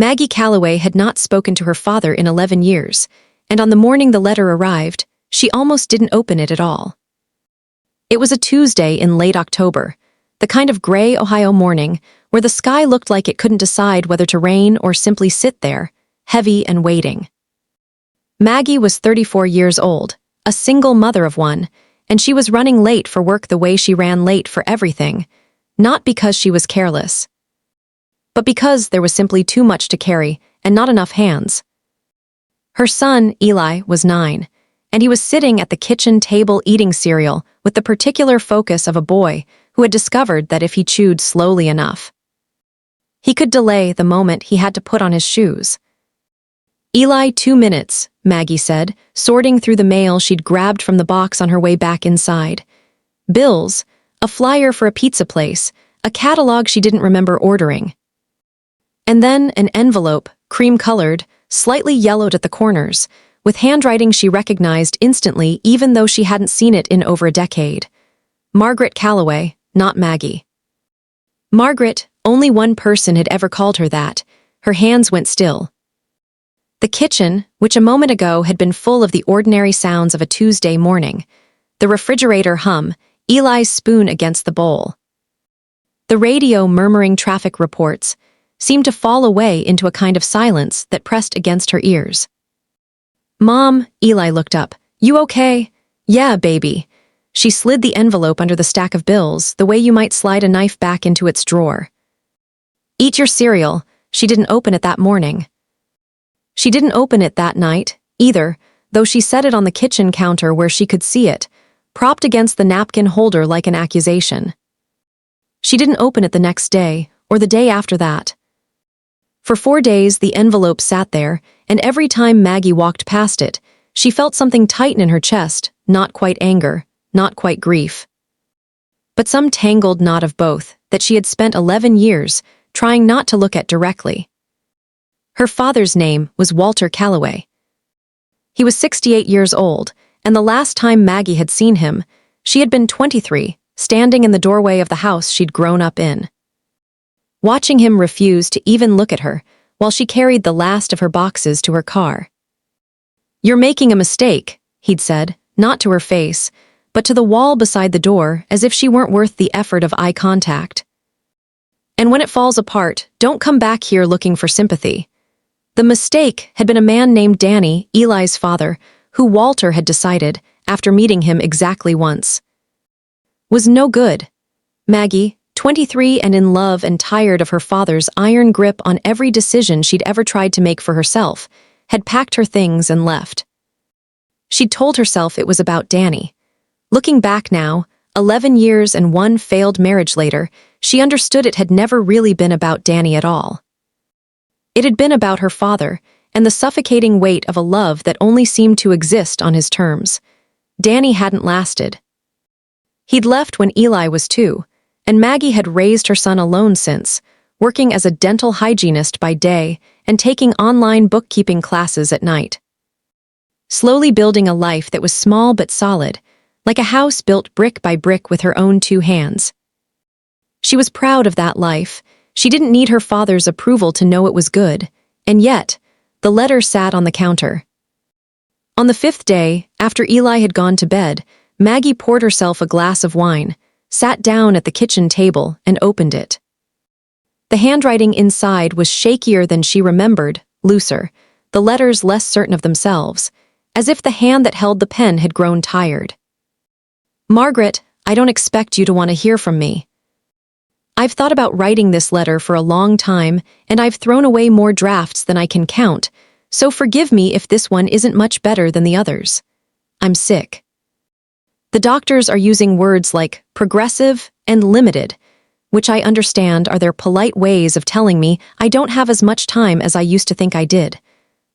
Maggie Calloway had not spoken to her father in 11 years, and on the morning the letter arrived, she almost didn't open it at all. It was a Tuesday in late October, the kind of gray Ohio morning where the sky looked like it couldn't decide whether to rain or simply sit there, heavy and waiting. Maggie was 34 years old, a single mother of one, and she was running late for work the way she ran late for everything, not because she was careless, but because there was simply too much to carry and not enough hands. Her son, Eli, was 9, and he was sitting at the kitchen table eating cereal with the particular focus of a boy who had discovered that if he chewed slowly enough, he could delay the moment he had to put on his shoes. "Eli, 2 minutes," Maggie said, sorting through the mail she'd grabbed from the box on her way back inside. Bills, a flyer for a pizza place, a catalog she didn't remember ordering. And then an envelope, cream-colored, slightly yellowed at the corners, with handwriting she recognized instantly even though she hadn't seen it in over a decade. Margaret Calloway, not Maggie. Margaret, only one person had ever called her that. Her hands went still. The kitchen, which a moment ago had been full of the ordinary sounds of a Tuesday morning, the refrigerator hum, Eli's spoon against the bowl, the radio murmuring traffic reports, seemed to fall away into a kind of silence that pressed against her ears. "Mom," Eli looked up. "You okay?" "Yeah, baby." She slid the envelope under the stack of bills, the way you might slide a knife back into its drawer. "Eat your cereal." She didn't open it that morning. She didn't open it that night, either, though she set it on the kitchen counter where she could see it, propped against the napkin holder like an accusation. She didn't open it the next day, or the day after that. For 4 days the envelope sat there, and every time Maggie walked past it, she felt something tighten in her chest, not quite anger, not quite grief, but some tangled knot of both that she had spent 11 years trying not to look at directly. Her father's name was Walter Calloway. He was 68 years old, and the last time Maggie had seen him, she had been 23, standing in the doorway of the house she'd grown up in, watching him refuse to even look at her while she carried the last of her boxes to her car. "You're making a mistake," he'd said, not to her face, but to the wall beside the door, as if she weren't worth the effort of eye contact. "And when it falls apart, don't come back here looking for sympathy." The mistake had been a man named Danny, Eli's father, who Walter had decided, after meeting him exactly once, was no good. Maggie, 23 and in love and tired of her father's iron grip on every decision she'd ever tried to make for herself, had packed her things and left. She'd told herself it was about Danny. Looking back now, 11 years and 1 failed marriage later, she understood it had never really been about Danny at all. It had been about her father, and the suffocating weight of a love that only seemed to exist on his terms. Danny hadn't lasted. He'd left when Eli was 2, and Maggie had raised her son alone since, working as a dental hygienist by day and taking online bookkeeping classes at night. Slowly building a life that was small but solid, like a house built brick by brick with her own 2 hands. She was proud of that life. She didn't need her father's approval to know it was good, and yet, the letter sat on the counter. On the 5th day, after Eli had gone to bed, Maggie poured herself a glass of wine, sat down at the kitchen table, and opened it. The handwriting inside was shakier than she remembered, looser, the letters less certain of themselves, as if the hand that held the pen had grown tired. "Margaret, I don't expect you to want to hear from me. I've thought about writing this letter for a long time, and I've thrown away more drafts than I can count, so forgive me if this one isn't much better than the others. I'm sick." The doctors are using words like progressive and limited, which I understand are their polite ways of telling me I don't have as much time as I used to think I did.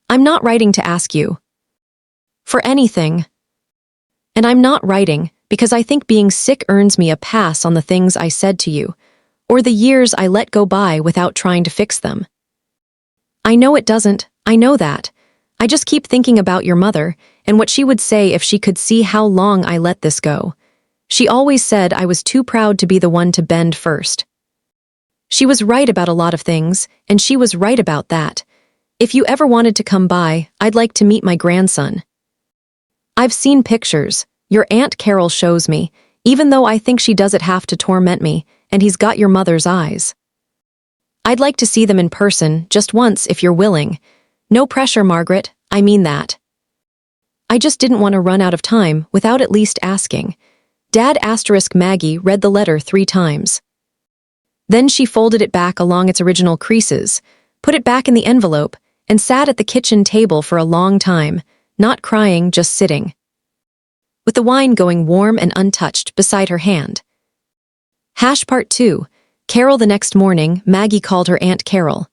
I'm not writing to ask you for anything. And I'm not writing because I think being sick earns me a pass on the things I said to you, or the years I let go by without trying to fix them. I know it doesn't, I know that. I just keep thinking about your mother and what she would say if she could see how long I let this go. She always said I was too proud to be the one to bend first. She was right about a lot of things, and she was right about that. If you ever wanted to come by, I'd like to meet my grandson. I've seen pictures. Your Aunt Carol shows me, even though I think she does it half to torment me, and he's got your mother's eyes. I'd like to see them in person, just once if you're willing. No pressure, Margaret, I mean that. I just didn't want to run out of time without at least asking. Dad * Maggie read the letter 3 times. Then she folded it back along its original creases, put it back in the envelope, and sat at the kitchen table for a long time, not crying, just sitting, with the wine going warm and untouched beside her hand. Part 2. Carol. The next morning, Maggie called her Aunt Carol.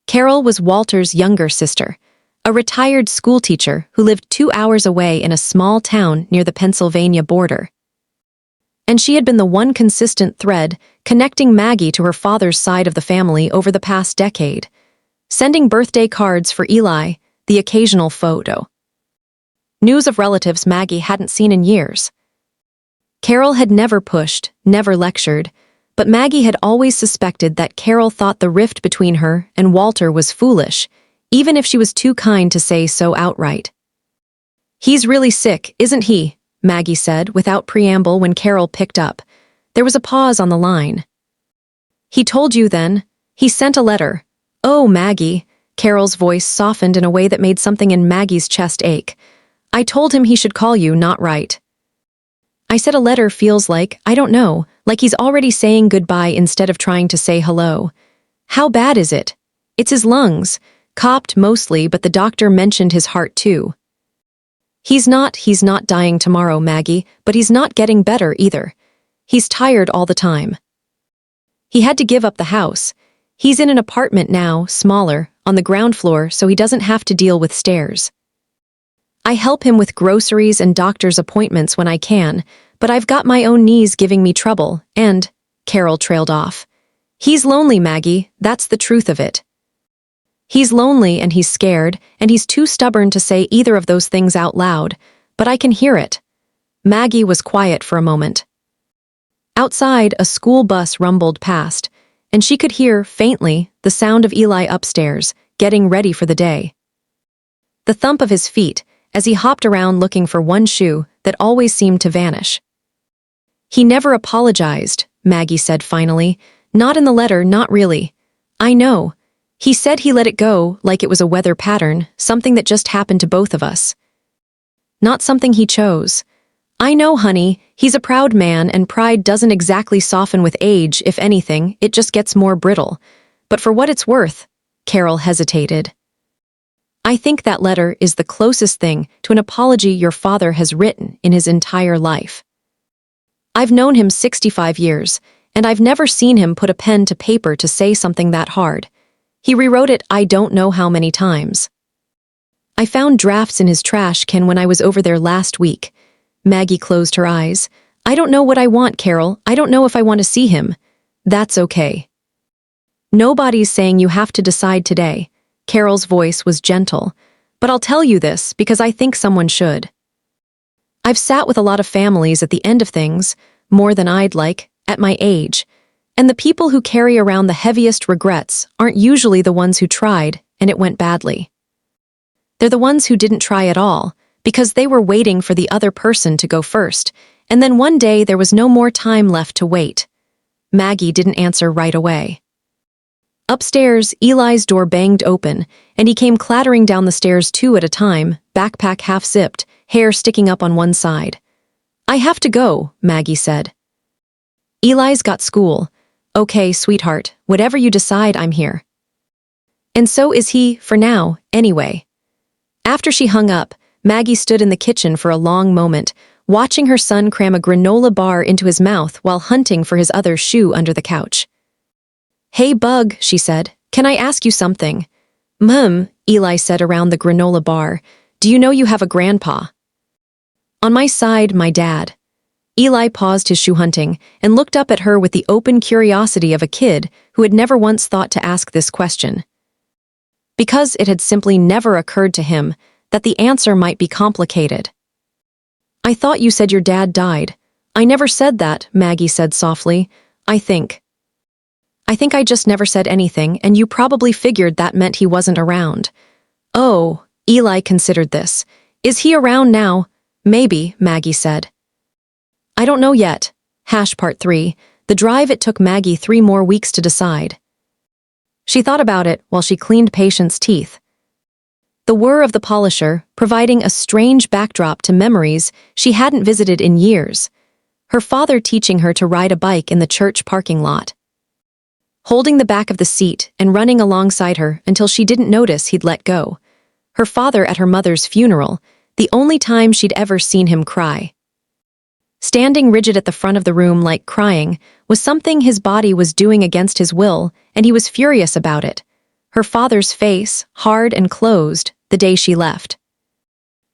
Carol was Walter's younger sister, a retired schoolteacher who lived 2 hours away in a small town near the Pennsylvania border. And she had been the one consistent thread connecting Maggie to her father's side of the family over the past decade, sending birthday cards for Eli, the occasional photo. News of relatives Maggie hadn't seen in years. Carol had never pushed, never lectured, but Maggie had always suspected that Carol thought the rift between her and Walter was foolish, even if she was too kind to say so outright. "He's really sick, isn't he?" Maggie said without preamble when Carol picked up. There was a pause on the line. "He told you then? He sent a letter." "Oh, Maggie." Carol's voice softened in a way that made something in Maggie's chest ache. "I told him he should call you, not write." I said a letter feels like, I don't know, like he's already saying goodbye instead of trying to say hello. How bad is it? It's his lungs, copped mostly, but the doctor mentioned his heart too. He's not dying tomorrow, Maggie, but he's not getting better either. He's tired all the time. He had to give up the house. He's in an apartment now, smaller, on the ground floor, so he doesn't have to deal with stairs. I help him with groceries and doctor's appointments when I can, but I've got my own knees giving me trouble, and, Carol trailed off. He's lonely, Maggie, that's the truth of it. He's lonely and he's scared, and he's too stubborn to say either of those things out loud, but I can hear it. Maggie was quiet for a moment. Outside, a school bus rumbled past, and she could hear, faintly, the sound of Eli upstairs, getting ready for the day. The thump of his feet, as he hopped around looking for one shoe that always seemed to vanish. "He never apologized," Maggie said finally. "Not in the letter, not really. I know. He said he let it go like it was a weather pattern, something that just happened to both of us. Not something he chose. I know, honey, he's a proud man and pride doesn't exactly soften with age, if anything, it just gets more brittle. But for what it's worth," Carol hesitated, "I think that letter is the closest thing to an apology your father has written in his entire life. I've known him 65 years, and I've never seen him put a pen to paper to say something that hard. He rewrote it I don't know how many times. I found drafts in his trash can when I was over there last week." Maggie closed her eyes. "I don't know what I want, Carol. I don't know if I want to see him. That's okay. Nobody's saying you have to decide today." Carol's voice was gentle. "But I'll tell you this because I think someone should. I've sat with a lot of families at the end of things, more than I'd like, at my age, and the people who carry around the heaviest regrets aren't usually the ones who tried and it went badly. They're the ones who didn't try at all, because they were waiting for the other person to go first, and then one day there was no more time left to wait." Maggie didn't answer right away. Upstairs, Eli's door banged open, and he came clattering down the stairs 2 at a time, backpack half-zipped, hair sticking up on one side. "I have to go," Maggie said. "Eli's got school." "Okay, sweetheart, whatever you decide, I'm here." And so is he, for now, anyway. After she hung up, Maggie stood in the kitchen for a long moment, watching her son cram a granola bar into his mouth while hunting for his other shoe under the couch. "Hey, Bug," she said, "can I ask you something?" Eli said around the granola bar. "Do you know you have a grandpa?" "On my side, my dad." Eli paused his shoe hunting and looked up at her with the open curiosity of a kid who had never once thought to ask this question. Because it had simply never occurred to him that the answer might be complicated. "I thought you said your dad died." "I never said that," Maggie said softly. "I think." I think I just never said anything, and you probably figured that meant he wasn't around. Oh, Eli considered this. Is he around now? Maybe, Maggie said. I don't know yet. Part 3. The drive it took Maggie 3 more weeks to decide. She thought about it while she cleaned Patience's teeth. The whir of the polisher, providing a strange backdrop to memories she hadn't visited in years. Her father teaching her to ride a bike in the church parking lot. Holding the back of the seat and running alongside her until she didn't notice he'd let go. Her father at her mother's funeral, the only time she'd ever seen him cry. Standing rigid at the front of the room like crying was something his body was doing against his will, and he was furious about it. Her father's face, hard and closed, the day she left.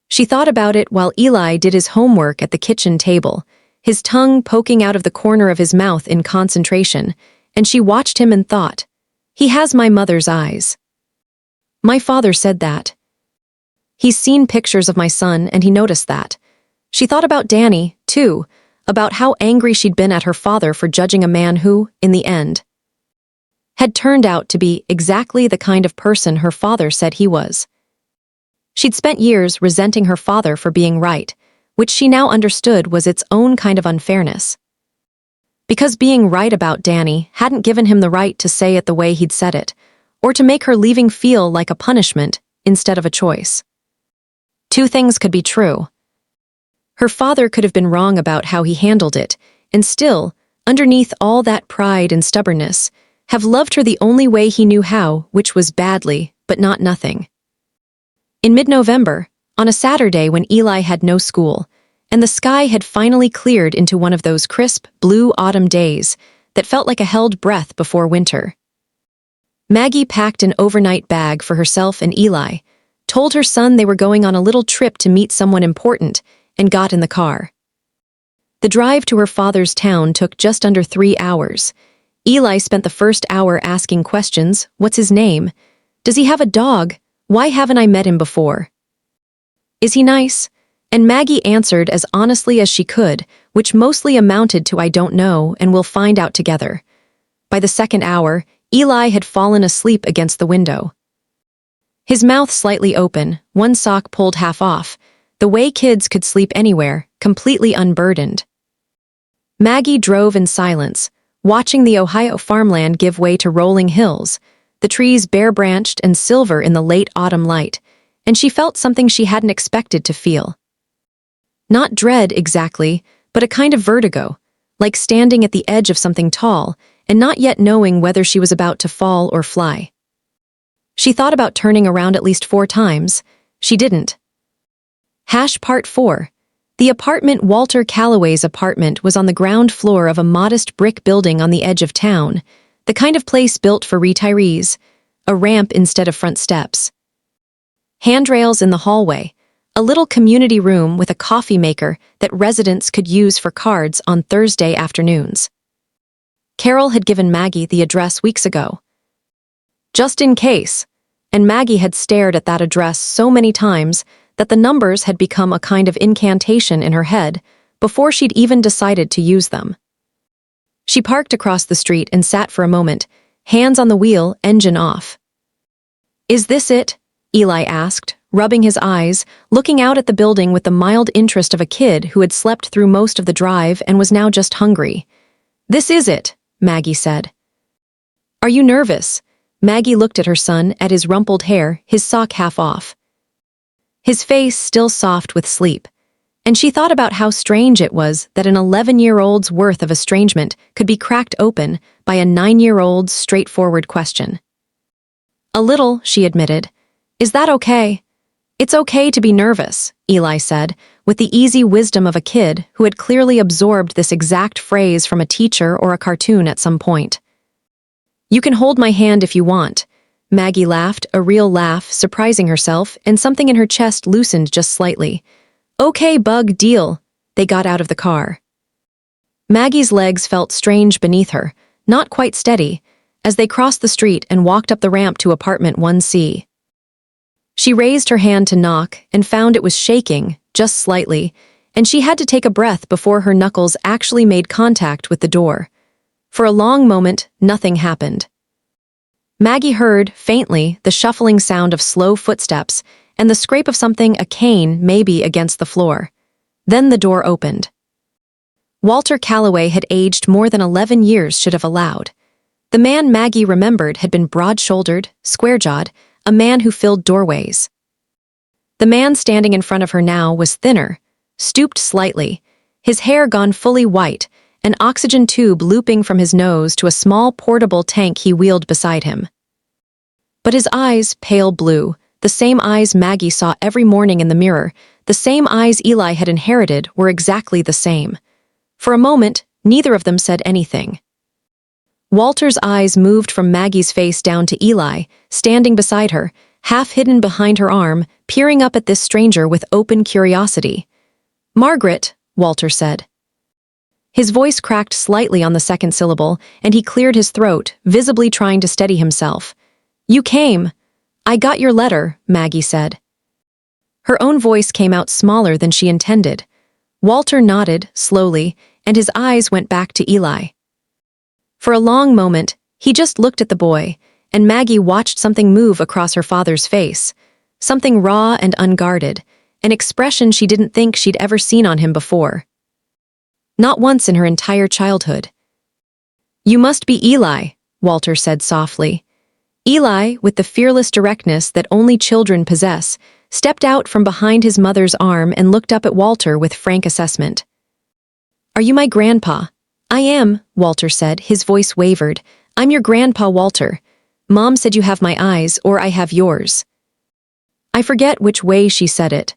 She thought about it while Eli did his homework at the kitchen table, his tongue poking out of the corner of his mouth in concentration, and she watched him and thought, he has my mother's eyes. My father said that. He's seen pictures of my son and he noticed that. She thought about Danny, too, about how angry she'd been at her father for judging a man who, in the end, had turned out to be exactly the kind of person her father said he was. She'd spent years resenting her father for being right, which she now understood was its own kind of unfairness. Because being right about Danny hadn't given him the right to say it the way he'd said it, or to make her leaving feel like a punishment instead of a choice. Two things could be true. Her father could have been wrong about how he handled it, and still, underneath all that pride and stubbornness, have loved her the only way he knew how, which was badly, but not nothing. In mid-November, on a Saturday when Eli had no school, and the sky had finally cleared into one of those crisp, blue autumn days that felt like a held breath before winter. Maggie packed an overnight bag for herself and Eli, told her son they were going on a little trip to meet someone important, and got in the car. The drive to her father's town took just under 3 hours. Eli spent the first hour asking questions. What's his name? Does he have a dog? Why haven't I met him before? Is he nice? And Maggie answered as honestly as she could, which mostly amounted to I don't know and we'll find out together. By the second hour, Eli had fallen asleep against the window. His mouth slightly open, one sock pulled half off, the way kids could sleep anywhere, completely unburdened. Maggie drove in silence, watching the Ohio farmland give way to rolling hills, the trees bare-branched and silver in the late autumn light, and she felt something she hadn't expected to feel. Not dread exactly, but a kind of vertigo, like standing at the edge of something tall and not yet knowing whether she was about to fall or fly. She thought about turning around at least 4 times. She didn't. Part 4. The apartment Walter Calloway's apartment was on the ground floor of a modest brick building on the edge of town, the kind of place built for retirees, a ramp instead of front steps. Handrails in the hallway, a little community room with a coffee maker that residents could use for cards on Thursday afternoons. Carol had given Maggie the address weeks ago. Just in case, and Maggie had stared at that address so many times that the numbers had become a kind of incantation in her head before she'd even decided to use them. She parked across the street and sat for a moment, hands on the wheel, engine off. Is this it? Eli asked, rubbing his eyes, looking out at the building with the mild interest of a kid who had slept through most of the drive and was now just hungry. This is it, Maggie said. Are you nervous? Maggie looked at her son, at his rumpled hair, his sock half off. His face still soft with sleep, and she thought about how strange it was that an 11-year-old's worth of estrangement could be cracked open by a 9-year-old's straightforward question. A little, she admitted. Is that okay? It's okay to be nervous, Eli said, with the easy wisdom of a kid who had clearly absorbed this exact phrase from a teacher or a cartoon at some point. You can hold my hand if you want. Maggie laughed, a real laugh, surprising herself, and something in her chest loosened just slightly. Okay, bug, deal. They got out of the car. Maggie's legs felt strange beneath her, not quite steady, as they crossed the street and walked up the ramp to apartment 1C. She raised her hand to knock and found it was shaking, just slightly, and she had to take a breath before her knuckles actually made contact with the door. For a long moment, nothing happened. Maggie heard, faintly, the shuffling sound of slow footsteps and the scrape of something, a cane, maybe, against the floor. Then the door opened. Walter Calloway had aged more than 11 years should have allowed. The man Maggie remembered had been broad-shouldered, square-jawed, a man who filled doorways. The man standing in front of her now was thinner, stooped slightly, his hair gone fully white, an oxygen tube looping from his nose to a small portable tank he wheeled beside him. But his eyes, pale blue, the same eyes Maggie saw every morning in the mirror, the same eyes Eli had inherited, were exactly the same. For a moment, neither of them said anything. Walter's eyes moved from Maggie's face down to Eli, standing beside her, half hidden behind her arm, peering up at this stranger with open curiosity. "Margaret," Walter said. His voice cracked slightly on the second syllable, and he cleared his throat, visibly trying to steady himself. "You came. I got your letter," Maggie said. Her own voice came out smaller than she intended. Walter nodded, slowly, and his eyes went back to Eli. For a long moment, he just looked at the boy, and Maggie watched something move across her father's face, something raw and unguarded, an expression she didn't think she'd ever seen on him before. Not once in her entire childhood. "You must be Eli," Walter said softly. Eli, with the fearless directness that only children possess, stepped out from behind his mother's arm and looked up at Walter with frank assessment. "Are you my grandpa?" "I am," Walter said, his voice wavered. "I'm your grandpa, Walter. Mom said you have my eyes, or I have yours." I forget which way she said it.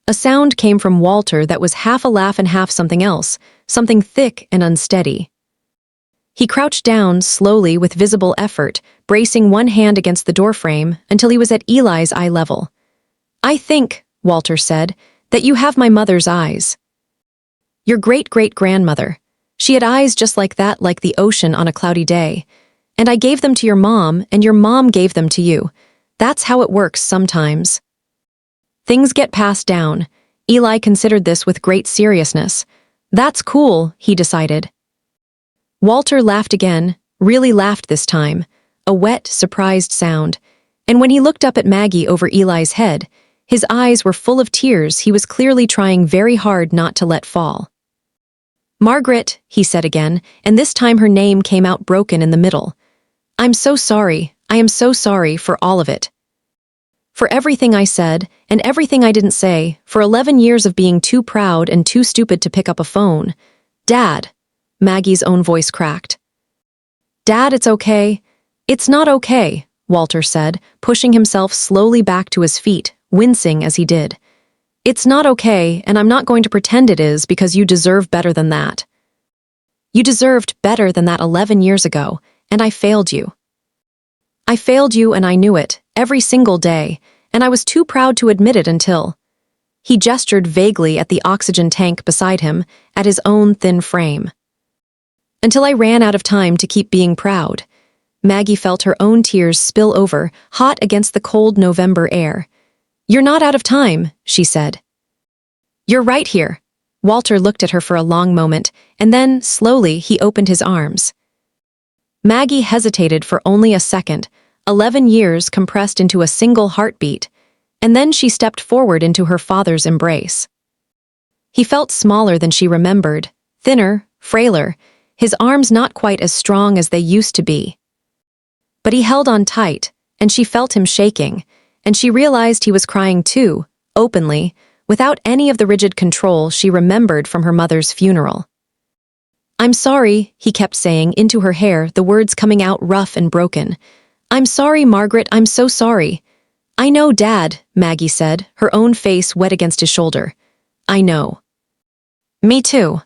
A sound came from Walter that was half a laugh and half something else, something thick and unsteady. He crouched down slowly with visible effort, bracing one hand against the doorframe until he was at Eli's eye level. "I think," Walter said, "that you have my mother's eyes. Your great-great-grandmother. She had eyes just like that, like the ocean on a cloudy day. And I gave them to your mom, and your mom gave them to you. That's how it works sometimes. Things get passed down." Eli considered this with great seriousness. "That's cool," he decided. Walter laughed again, really laughed this time, a wet, surprised sound, and when he looked up at Maggie over Eli's head, his eyes were full of tears he was clearly trying very hard not to let fall. "Margaret," he said again, and this time her name came out broken in the middle. "I'm so sorry, I am so sorry for all of it. For everything I said, and everything I didn't say, for 11 years of being too proud and too stupid to pick up a phone. Dad," Maggie's own voice cracked. "Dad, it's okay." "It's not okay," Walter said, pushing himself slowly back to his feet, wincing as he did. "It's not okay, and I'm not going to pretend it is because you deserve better than that. You deserved better than that 11 years ago, and I failed you. I failed you and I knew it, every single day, and I was too proud to admit it until—" He gestured vaguely at the oxygen tank beside him, at his own thin frame. "Until I ran out of time to keep being proud." Maggie felt her own tears spill over, hot against the cold November air. "You're not out of time," she said. "You're right here." Walter looked at her for a long moment, and then, slowly, he opened his arms. Maggie hesitated for only a second, 11 years compressed into a single heartbeat, and then she stepped forward into her father's embrace. He felt smaller than she remembered, thinner, frailer, his arms not quite as strong as they used to be. But he held on tight, and she felt him shaking, and she realized he was crying too, openly, without any of the rigid control she remembered from her mother's funeral. "I'm sorry," he kept saying into her hair, the words coming out rough and broken. "I'm sorry, Margaret, I'm so sorry." "I know, Dad," Maggie said, her own face wet against his shoulder. "I know." "Me too."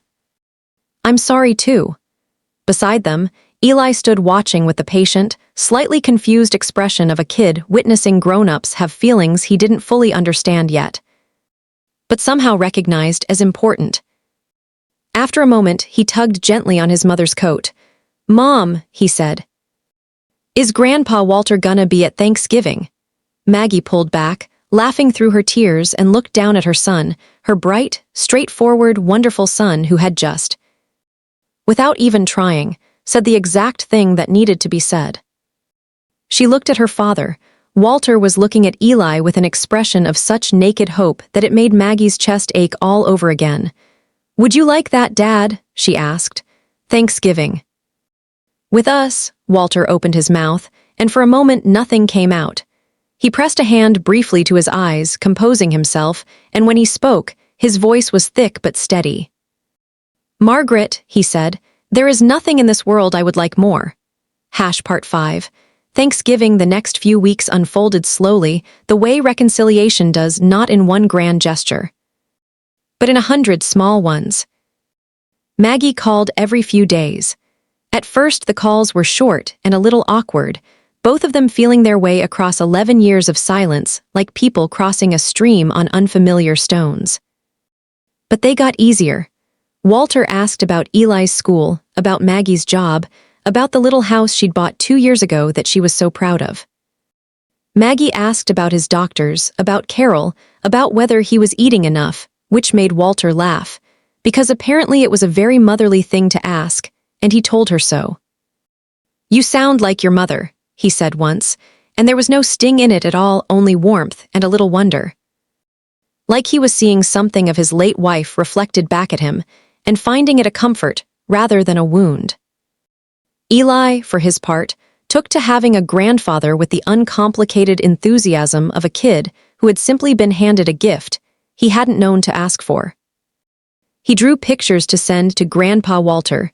"I'm sorry too." Beside them, Eli stood watching with the patient, slightly confused expression of a kid witnessing grown-ups have feelings he didn't fully understand yet, but somehow recognized as important. After a moment, he tugged gently on his mother's coat. "Mom," he said. "Is Grandpa Walter gonna be at Thanksgiving?" Maggie pulled back, laughing through her tears, and looked down at her son, her bright, straightforward, wonderful son who had just, without even trying, said the exact thing that needed to be said. She looked at her father. Walter was looking at Eli with an expression of such naked hope that it made Maggie's chest ache all over again. "Would you like that, Dad?" she asked. "Thanksgiving." "With us," Walter opened his mouth, and for a moment nothing came out. He pressed a hand briefly to his eyes, composing himself, and when he spoke, his voice was thick but steady. "Margaret," he said, "there is nothing in this world I would like more." Part 5. Thanksgiving the next few weeks unfolded slowly, the way reconciliation does, not in one grand gesture, but in 100 small ones. Maggie called every few days. At first the calls were short and a little awkward, both of them feeling their way across 11 years of silence like people crossing a stream on unfamiliar stones. But they got easier. Walter asked about Eli's school, about Maggie's job, about the little house she'd bought 2 years ago that she was so proud of. Maggie asked about his doctors, about Carol, about whether he was eating enough, which made Walter laugh, because apparently it was a very motherly thing to ask, and he told her so. "You sound like your mother," he said once, and there was no sting in it at all, only warmth and a little wonder. Like he was seeing something of his late wife reflected back at him, and finding it a comfort rather than a wound. Eli, for his part, took to having a grandfather with the uncomplicated enthusiasm of a kid who had simply been handed a gift he hadn't known to ask for. He drew pictures to send to Grandpa Walter,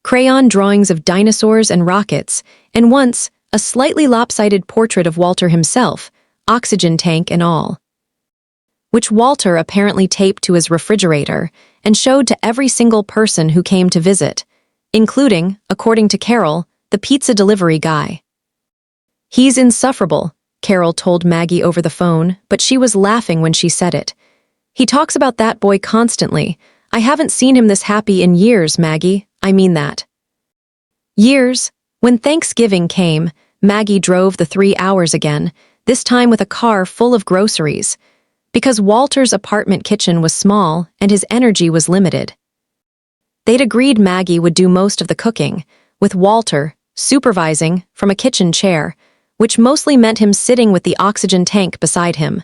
crayon drawings of dinosaurs and rockets, and once, a slightly lopsided portrait of Walter himself, oxygen tank and all, which Walter apparently taped to his refrigerator and showed to every single person who came to visit, including, according to Carol, the pizza delivery guy. "He's insufferable," Carol told Maggie over the phone, but she was laughing when she said it. "He talks about that boy constantly. I haven't seen him this happy in years, Maggie. I mean that." Years. When Thanksgiving came, Maggie drove the 3 hours again, this time with a car full of groceries, because Walter's apartment kitchen was small and his energy was limited. They'd agreed Maggie would do most of the cooking, with Walter supervising from a kitchen chair, which mostly meant him sitting with the oxygen tank beside him,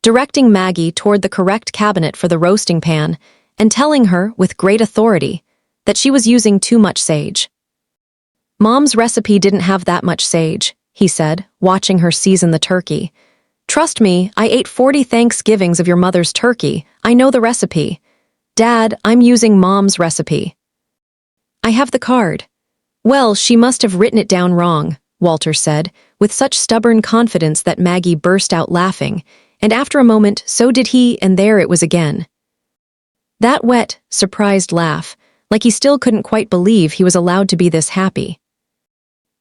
directing Maggie toward the correct cabinet for the roasting pan and telling her with great authority that she was using too much sage. "Mom's recipe didn't have that much sage," he said, watching her season the turkey. "Trust me, I ate 40 Thanksgivings of your mother's turkey. I know the recipe. Dad, I'm using Mom's recipe." "I have the card." "Well, she must have written it down wrong," Walter said, with such stubborn confidence that Maggie burst out laughing, and after a moment, so did he, and there it was again. That wet, surprised laugh, like he still couldn't quite believe he was allowed to be this happy.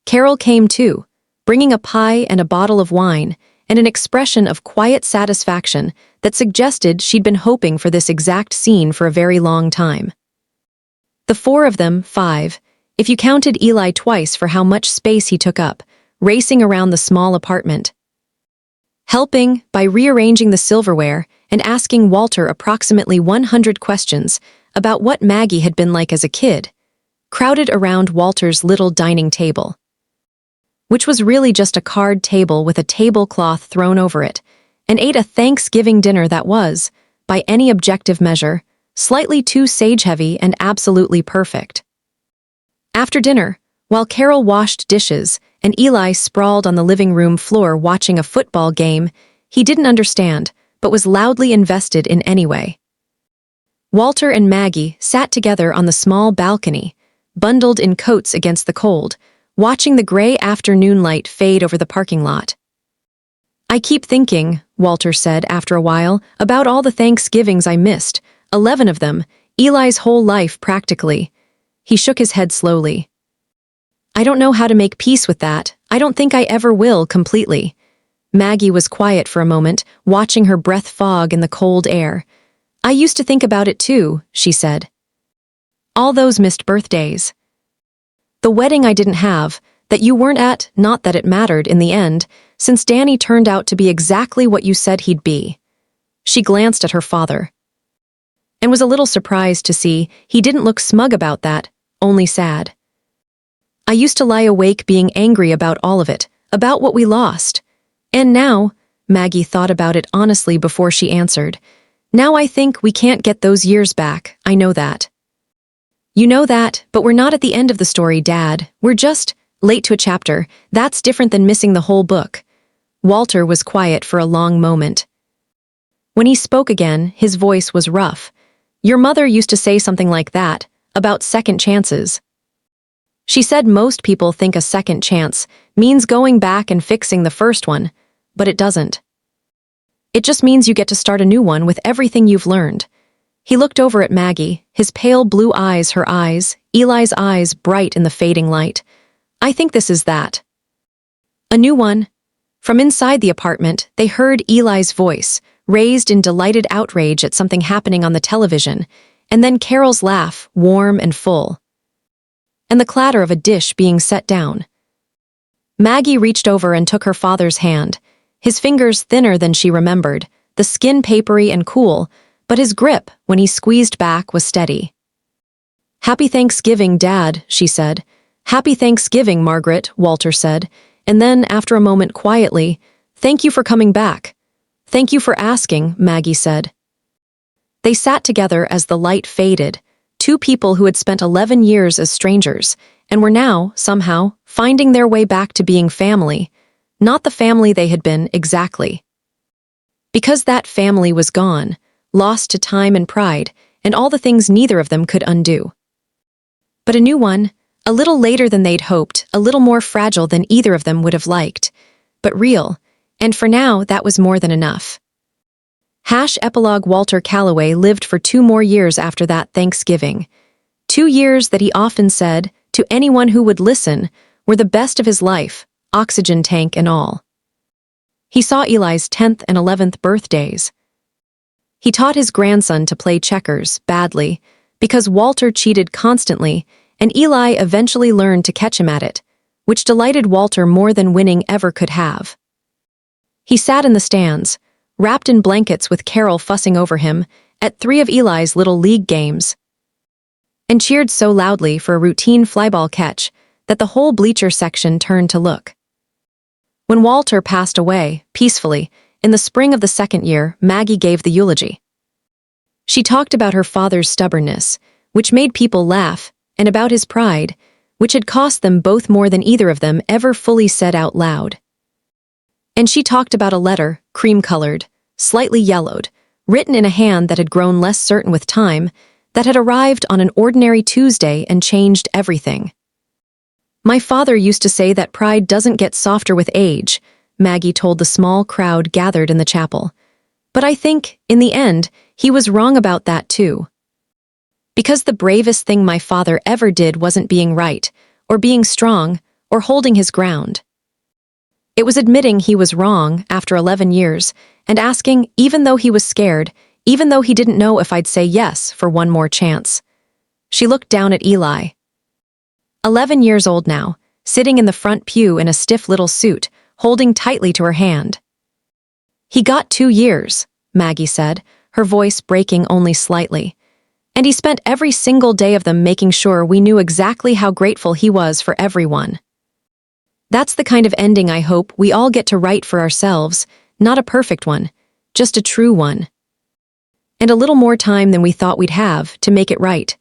Carol came too, bringing a pie and a bottle of wine, and an expression of quiet satisfaction that suggested she'd been hoping for this exact scene for a very long time. The 4 of them, 5, if you counted Eli twice for how much space he took up, racing around the small apartment, helping by rearranging the silverware and asking Walter approximately 100 questions about what Maggie had been like as a kid, crowded around Walter's little dining table, which was really just a card table with a tablecloth thrown over it, and ate a Thanksgiving dinner that was, by any objective measure, slightly too sage-heavy and absolutely perfect. After dinner, while Carol washed dishes and Eli sprawled on the living room floor watching a football game he didn't understand but was loudly invested in anyway, Walter and Maggie sat together on the small balcony, bundled in coats against the cold, watching the gray afternoon light fade over the parking lot. "I keep thinking," Walter said after a while, "about all the Thanksgivings I missed, 11 of them, Eli's whole life practically." He shook his head slowly. "I don't know how to make peace with that. I don't think I ever will completely." Maggie was quiet for a moment, watching her breath fog in the cold air. "I used to think about it too," she said. "All those missed birthdays. The wedding I didn't have, that you weren't at, not that it mattered in the end, since Danny turned out to be exactly what you said he'd be." She glanced at her father, and was a little surprised to see he didn't look smug about that, only sad. I used to lie awake being angry about all of it, about what we lost. And now, Maggie thought about it honestly before she answered, now I think we can't get those years back, I know that. You know that, but we're not at the end of the story, Dad. We're just late to a chapter. That's different than missing the whole book. Walter was quiet for a long moment. When he spoke again, his voice was rough. Your mother used to say something like that, about second chances. She said most people think a second chance means going back and fixing the first one, but it doesn't. It just means you get to start a new one with everything you've learned. He looked over at Maggie, his pale blue eyes her eyes, Eli's eyes bright in the fading light. I think this is that. A new one. From inside the apartment, they heard Eli's voice, raised in delighted outrage at something happening on the television, and then Carol's laugh, warm and full. And the clatter of a dish being set down. Maggie reached over and took her father's hand, his fingers thinner than she remembered, the skin papery and cool, but his grip, when he squeezed back, was steady. Happy Thanksgiving, Dad, she said. Happy Thanksgiving, Margaret, Walter said, and then, after a moment quietly, thank you for coming back. Thank you for asking, Maggie said. They sat together as the light faded, two people who had spent 11 years as strangers, and were now, somehow, finding their way back to being family, not the family they had been exactly. Because that family was gone, lost to time and pride, and all the things neither of them could undo. But a new one, a little later than they'd hoped, a little more fragile than either of them would have liked, but real, and for now that was more than enough. Epilogue Walter Calloway lived for 2 more years after that Thanksgiving. 2 years that he often said, to anyone who would listen, were the best of his life, oxygen tank and all. He saw Eli's 10th and 11th birthdays. He taught his grandson to play checkers, badly, because Walter cheated constantly, and Eli eventually learned to catch him at it, which delighted Walter more than winning ever could have. He sat in the stands, wrapped in blankets with Carol fussing over him, at 3 of Eli's little league games, and cheered so loudly for a routine flyball catch that the whole bleacher section turned to look. When Walter passed away, peacefully, in the spring of the 2nd year, Maggie gave the eulogy. She talked about her father's stubbornness, which made people laugh, and about his pride, which had cost them both more than either of them ever fully said out loud. And she talked about a letter, cream-colored, slightly yellowed, written in a hand that had grown less certain with time, that had arrived on an ordinary Tuesday and changed everything. My father used to say that pride doesn't get softer with age, Maggie told the small crowd gathered in the chapel. But I think, in the end, he was wrong about that too. Because the bravest thing my father ever did wasn't being right, or being strong, or holding his ground. It was admitting he was wrong after 11 years, and asking, even though he was scared, even though he didn't know if I'd say yes for one more chance. She looked down at Eli. 11 years old now, sitting in the front pew in a stiff little suit, holding tightly to her hand. He got 2 years, Maggie said, her voice breaking only slightly. And he spent every single day of them making sure we knew exactly how grateful he was for everyone. That's the kind of ending I hope we all get to write for ourselves, not a perfect one, just a true one. And a little more time than we thought we'd have to make it right.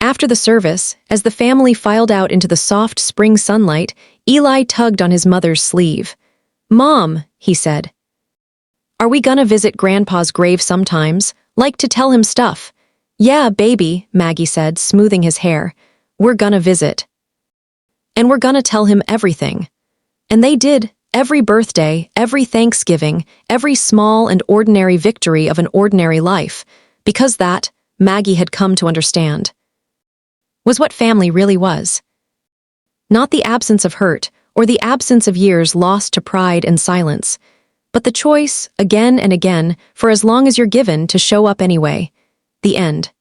After the service, as the family filed out into the soft spring sunlight, Eli tugged on his mother's sleeve. "Mom," he said. "Are we gonna visit Grandpa's grave sometimes? Like to tell him stuff?" "Yeah, baby," Maggie said, smoothing his hair. "We're gonna visit. And we're gonna tell him everything." And they did, every birthday, every Thanksgiving, every small and ordinary victory of an ordinary life, because that, Maggie had come to understand, was what family really was. Not the absence of hurt, or the absence of years lost to pride and silence, but the choice, again and again, for as long as you're given, to show up anyway. The end.